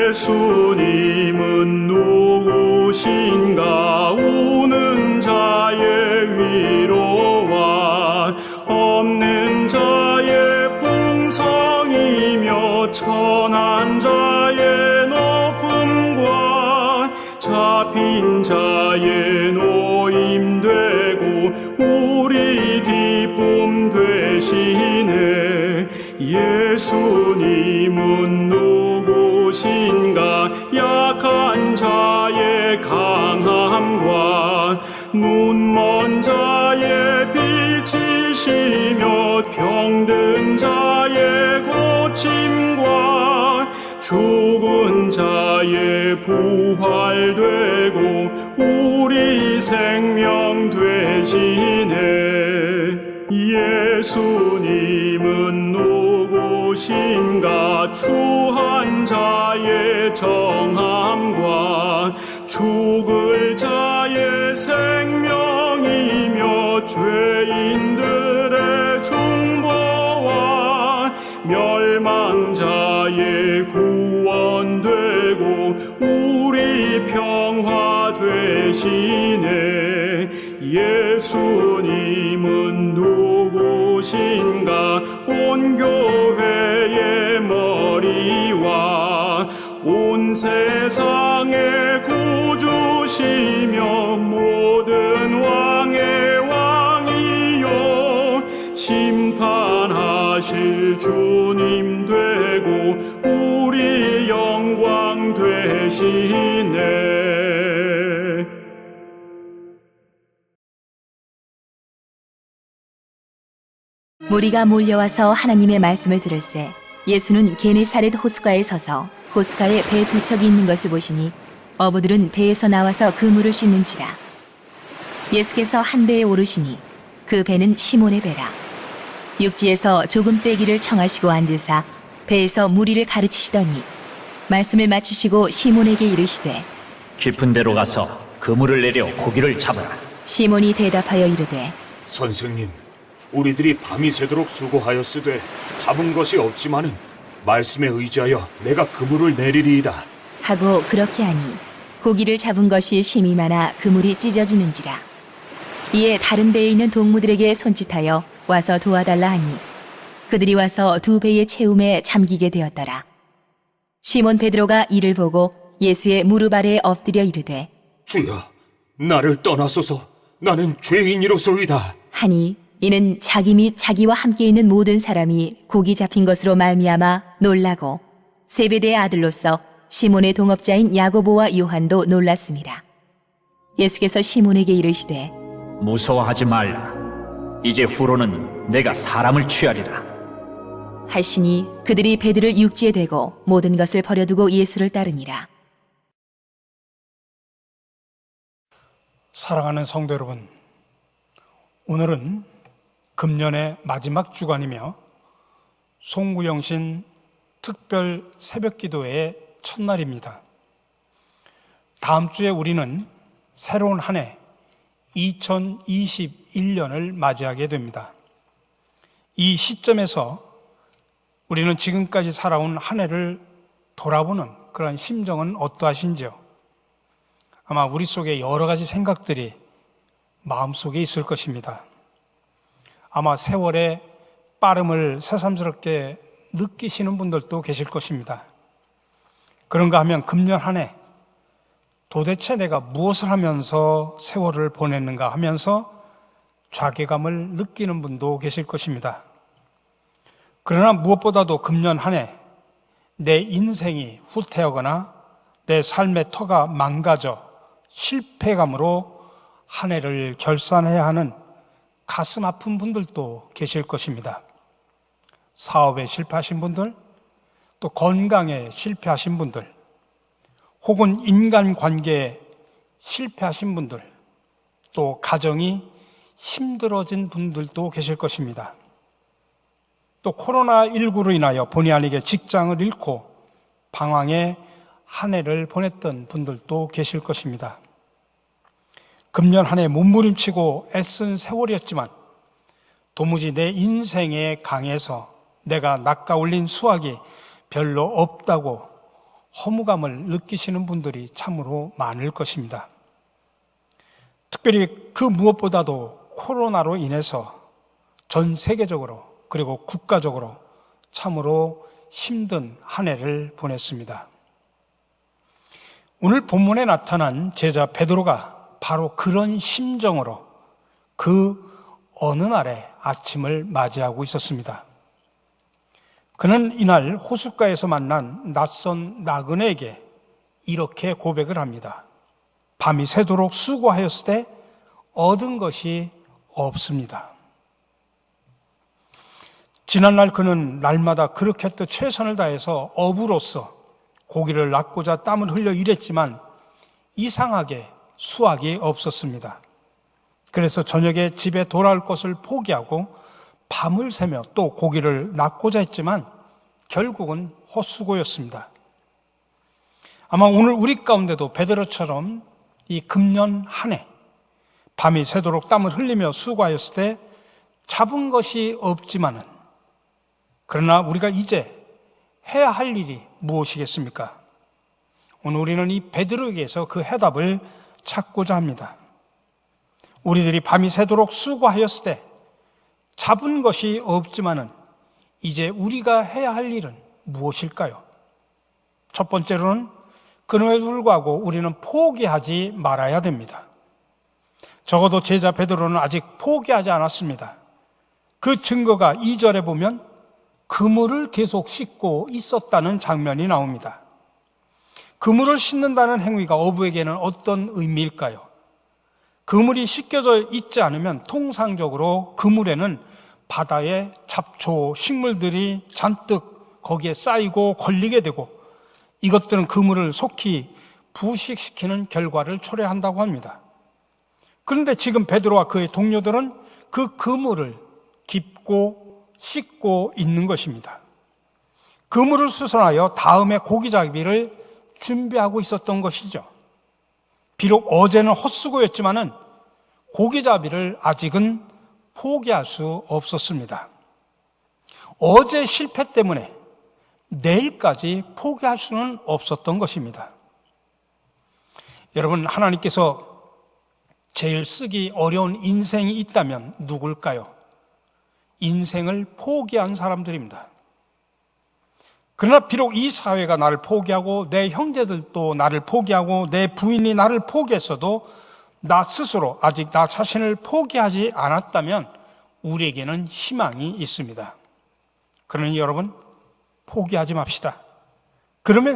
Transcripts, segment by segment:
예수님은 누구신가? 우는 자의 위로와 없는 자의 풍성이며 천한 자의 높음과 잡힌 자의 노임 되고 우리 기쁨 되시네. 예수님은 누구신가? 약한 자의 강함과 눈먼 자의 빛이시며 병든 자의 고침과 죽은 자의 부활되고 우리 생명 되시네. 예수님은 누구신가? 추한 자의 정함과 죽을 자의 생명이며 죄인들의 중보와 멸망자의 구원되고 우리 평화 되시네. 예수님은 누구신가? 온 교회의 머리와 온 세상의 구주시며 모든 왕의 왕이요 심판하실 주님 되고 우리 영광 되시네. 무리가 몰려와서 하나님의 말씀을 들을새 예수는 게네사렛 호숫가에 서서 호숫가에 배 두 척이 있는 것을 보시니 어부들은 배에서 나와서 그물을 씻는지라. 예수께서 한 배에 오르시니 그 배는 시몬의 배라. 육지에서 조금 떼기를 청하시고 앉으사 배에서 무리를 가르치시더니 말씀을 마치시고 시몬에게 이르시되 깊은 데로 가서 그물을 내려 고기를 잡으라. 시몬이 대답하여 이르되 선생님, 우리들이 밤이 새도록 수고하였으되 잡은 것이 없지만은 말씀에 의지하여 내가 그물을 내리리이다 하고 그렇게 하니 고기를 잡은 것이 심이 많아 그물이 찢어지는지라. 이에 다른 배에 있는 동무들에게 손짓하여 와서 도와달라 하니 그들이 와서 두 배의 채움에 잠기게 되었더라. 시몬 베드로가 이를 보고 예수의 무릎 아래에 엎드려 이르되 주여, 나를 떠나소서. 나는 죄인이로소이다 하니 이는 자기 및 자기와 함께 있는 모든 사람이 고기 잡힌 것으로 말미암아 놀라고 세베대의 아들로서 시몬의 동업자인 야고보와 요한도 놀랐습니다. 예수께서 시몬에게 이르시되 무서워하지 말라. 이제 후로는 내가 사람을 취하리라. 하시니 그들이 배들을 육지에 대고 모든 것을 버려두고 예수를 따르니라. 사랑하는 성도 여러분, 오늘은 금년의 마지막 주간이며 송구영신 특별 새벽기도의 첫날입니다. 다음 주에 우리는 새로운 한 해 2021년을 맞이하게 됩니다. 이 시점에서 우리는 지금까지 살아온 한 해를 돌아보는 그런 심정은 어떠하신지요? 아마 우리 속에 여러 가지 생각들이 마음속에 있을 것입니다. 아마 세월의 빠름을 새삼스럽게 느끼시는 분들도 계실 것입니다. 그런가 하면 금년 한 해 도대체 내가 무엇을 하면서 세월을 보냈는가 하면서 좌괴감을 느끼는 분도 계실 것입니다. 그러나 무엇보다도 금년 한 해 내 인생이 후퇴하거나 내 삶의 터가 망가져 실패감으로 한 해를 결산해야 하는 가슴 아픈 분들도 계실 것입니다. 사업에 실패하신 분들, 또 건강에 실패하신 분들, 혹은 인간관계에 실패하신 분들, 또 가정이 힘들어진 분들도 계실 것입니다. 또 코로나19로 인하여 본의 아니게 직장을 잃고 방황의 한 해를 보냈던 분들도 계실 것입니다. 금년 한 해 몸부림치고 애쓴 세월이었지만 도무지 내 인생에 강해서 내가 낚아올린 수확이 별로 없다고 허무감을 느끼시는 분들이 참으로 많을 것입니다. 특별히 그 무엇보다도 코로나로 인해서 전 세계적으로 그리고 국가적으로 참으로 힘든 한 해를 보냈습니다. 오늘 본문에 나타난 제자 베드로가 바로 그런 심정으로 그 어느 날의 아침을 맞이하고 있었습니다. 그는 이날 호숫가에서 만난 낯선 나그네에게 이렇게 고백을 합니다. 밤이 새도록 수고하였을 때 얻은 것이 없습니다. 지난날 그는 날마다 그렇게 했듯 최선을 다해서 어부로서 고기를 낚고자 땀을 흘려 일했지만 이상하게 수확이 없었습니다. 그래서 저녁에 집에 돌아올 것을 포기하고 밤을 새며 또 고기를 낚고자 했지만 결국은 헛수고였습니다. 아마 오늘 우리 가운데도 베드로처럼 이 금년 한 해 밤이 새도록 땀을 흘리며 수고하였을 때 잡은 것이 없지만은 그러나 우리가 이제 해야 할 일이 무엇이겠습니까? 오늘 우리는 이 베드로에게서 그 해답을 찾고자 합니다. 우리들이 밤이 새도록 수고하였을 때 잡은 것이 없지만은 이제 우리가 해야 할 일은 무엇일까요? 첫 번째로는 그럼에도 불구하고 우리는 포기하지 말아야 됩니다. 적어도 제자 베드로는 아직 포기하지 않았습니다. 그 증거가 2절에 보면 그물을 계속 씻고 있었다는 장면이 나옵니다. 그물을 씻는다는 행위가 어부에게는 어떤 의미일까요? 그물이 씻겨져 있지 않으면 통상적으로 그물에는 바다의 잡초, 식물들이 잔뜩 거기에 쌓이고 걸리게 되고 이것들은 그물을 속히 부식시키는 결과를 초래한다고 합니다. 그런데 지금 베드로와 그의 동료들은 그 그물을 깁고 씻고 있는 것입니다. 그물을 수선하여 다음에 고기잡이를 준비하고 있었던 것이죠. 비록 어제는 헛수고였지만은 고기잡이를 아직은 포기할 수 없었습니다. 어제 실패 때문에 내일까지 포기할 수는 없었던 것입니다. 여러분, 하나님께서 제일 쓰기 어려운 인생이 있다면 누굴까요? 인생을 포기한 사람들입니다. 그러나 비록 이 사회가 나를 포기하고 내 형제들도 나를 포기하고 내 부인이 나를 포기했어도 나 스스로 아직 나 자신을 포기하지 않았다면 우리에게는 희망이 있습니다. 그러니 여러분, 포기하지 맙시다. 그러면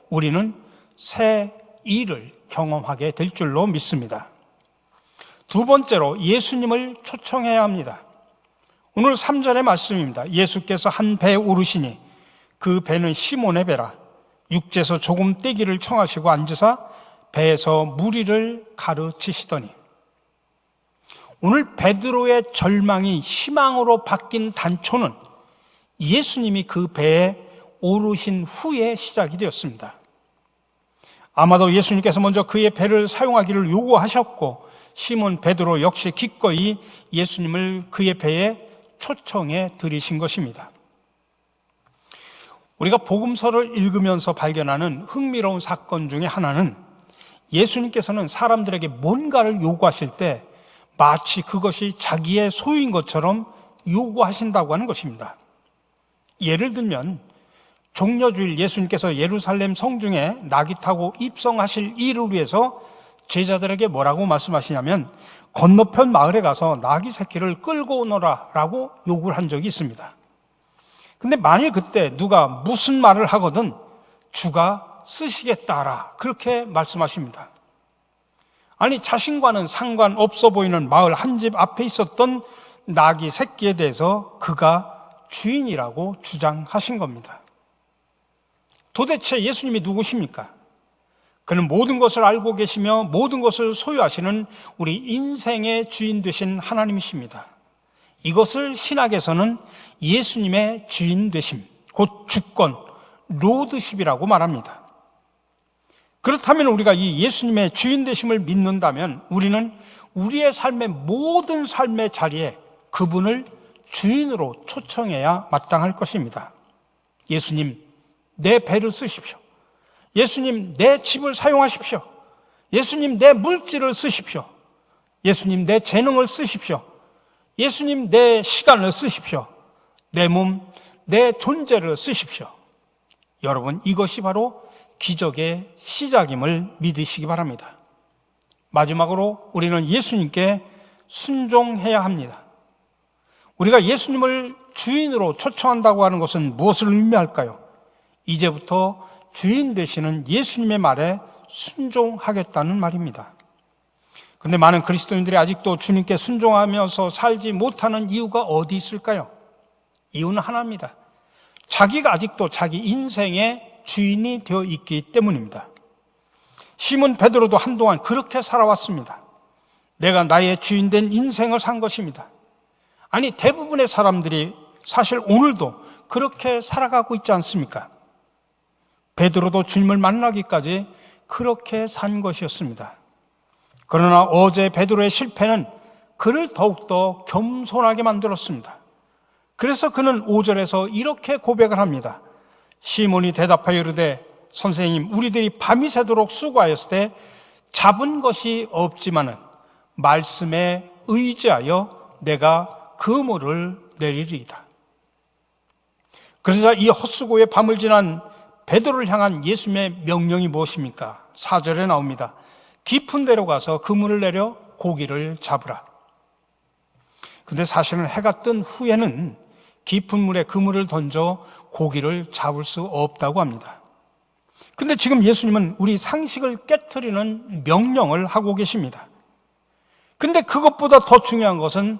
우리는 새 일을 경험하게 될 줄로 믿습니다. 두 번째로 예수님을 초청해야 합니다. 오늘 3절의 말씀입니다. 예수께서 한 배에 오르시니 그 배는 시몬의 배라. 육지에서 조금 떼기를 청하시고 앉으사 배에서 무리를 가르치시더니. 오늘 베드로의 절망이 희망으로 바뀐 단초는 예수님이 그 배에 오르신 후에 시작이 되었습니다. 아마도 예수님께서 먼저 그의 배를 사용하기를 요구하셨고 시몬 베드로 역시 기꺼이 예수님을 그의 배에 초청해 드리신 것입니다. 우리가 복음서를 읽으면서 발견하는 흥미로운 사건 중에 하나는 예수님께서는 사람들에게 뭔가를 요구하실 때 마치 그것이 자기의 소유인 것처럼 요구하신다고 하는 것입니다. 예를 들면 종려주일 예수님께서 예루살렘 성중에 나귀 타고 입성하실 일을 위해서 제자들에게 뭐라고 말씀하시냐면 건너편 마을에 가서 나귀 새끼를 끌고 오너라 라고 요구를 한 적이 있습니다. 근데 만일 그때 누가 무슨 말을 하거든 주가 쓰시겠다라 그렇게 말씀하십니다. 아니, 자신과는 상관없어 보이는 마을 한 집 앞에 있었던 나귀 새끼에 대해서 그가 주인이라고 주장하신 겁니다. 도대체 예수님이 누구십니까? 그는 모든 것을 알고 계시며 모든 것을 소유하시는 우리 인생의 주인 되신 하나님이십니다. 이것을 신학에서는 예수님의 주인 되심, 곧 주권, 로드십이라고 말합니다. 그렇다면 우리가 이 예수님의 주인 되심을 믿는다면 우리는 우리의 삶의 모든 삶의 자리에 그분을 주인으로 초청해야 마땅할 것입니다. 예수님, 내 배를 쓰십시오. 예수님 내 집을 사용하십시오. 예수님 내 물질을 쓰십시오. 예수님 내 재능을 쓰십시오. 예수님 내 시간을 쓰십시오. 내 몸, 내 존재를 쓰십시오. 여러분, 이것이 바로 기적의 시작임을 믿으시기 바랍니다. 마지막으로 우리는 예수님께 순종해야 합니다. 우리가 예수님을 주인으로 초청한다고 하는 것은 무엇을 의미할까요? 이제부터 주인 되시는 예수님의 말에 순종하겠다는 말입니다. 그런데 많은 그리스도인들이 아직도 주님께 순종하면서 살지 못하는 이유가 어디 있을까요? 이유는 하나입니다. 자기가 아직도 자기 인생의 주인이 되어 있기 때문입니다. 시몬 베드로도 한동안 그렇게 살아왔습니다. 내가 나의 주인 된 인생을 산 것입니다. 아니, 대부분의 사람들이 사실 오늘도 그렇게 살아가고 있지 않습니까? 베드로도 주님을 만나기까지 그렇게 산 것이었습니다. 그러나 어제 베드로의 실패는 그를 더욱더 겸손하게 만들었습니다. 그래서 그는 5절에서 이렇게 고백을 합니다. 시몬이 대답하여 이르되 선생님, 우리들이 밤이 새도록 수고하였을 때 잡은 것이 없지만은 말씀에 의지하여 내가 그물을 내리리이다. 그래서 이 헛수고의 밤을 지난 베드로를 향한 예수님의 명령이 무엇입니까? 4절에 나옵니다. 깊은 데로 가서 그물을 내려 고기를 잡으라. 근데 사실은 해가 뜬 후에는 깊은 물에 그물을 던져 고기를 잡을 수 없다고 합니다. 근데 지금 예수님은 우리 상식을 깨트리는 명령을 하고 계십니다. 근데 그것보다 더 중요한 것은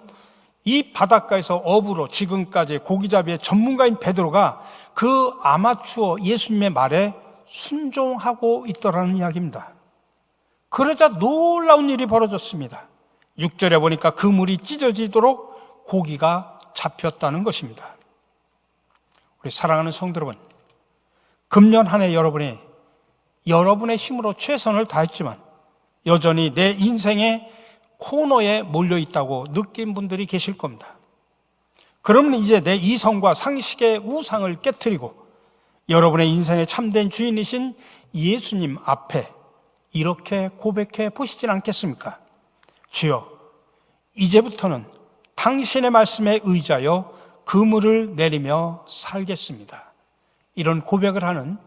이 바닷가에서 어부로 지금까지 고기잡이의 전문가인 베드로가 그 아마추어 예수님의 말에 순종하고 있더라는 이야기입니다. 그러자 놀라운 일이 벌어졌습니다. 6절에 보니까 그물이 찢어지도록 고기가 잡혔다는 것입니다. 우리 사랑하는 성도 여러분, 금년 한 해 여러분이 여러분의 힘으로 최선을 다했지만 여전히 내 인생의 코너에 몰려있다고 느낀 분들이 계실 겁니다. 그러면 이제 내 이성과 상식의 우상을 깨트리고 여러분의 인생의 참된 주인이신 예수님 앞에 이렇게 고백해 보시진 않겠습니까? 주여, 이제부터는 당신의 말씀에 의지하여 그물을 내리며 살겠습니다. 이런 고백을 하는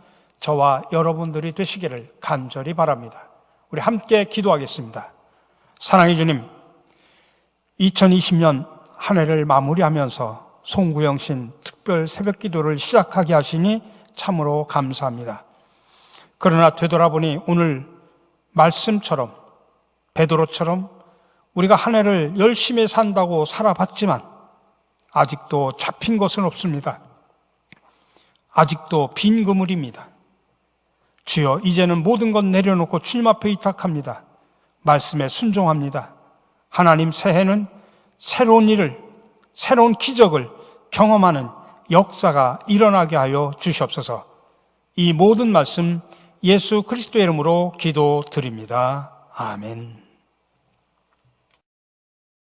저와 여러분들이 되시기를 간절히 바랍니다. 우리 함께 기도하겠습니다. 사랑의 주님, 2020년 한 해를 마무리하면서 송구영신 특별 새벽 기도를 시작하게 하시니 참으로 감사합니다. 그러나 되돌아보니 오늘 말씀처럼 베드로처럼 우리가 한 해를 열심히 산다고 살아봤지만 아직도 잡힌 것은 없습니다. 아직도 빈 그물입니다. 주여, 이제는 모든 것 내려놓고 주님 앞에 의탁합니다. 말씀에 순종합니다. 하나님, 새해는 새로운 일을, 새로운 기적을 경험하는 역사가 일어나게 하여 주시옵소서. 이 모든 말씀 예수 그리스도의 이름으로 기도드립니다. 아멘.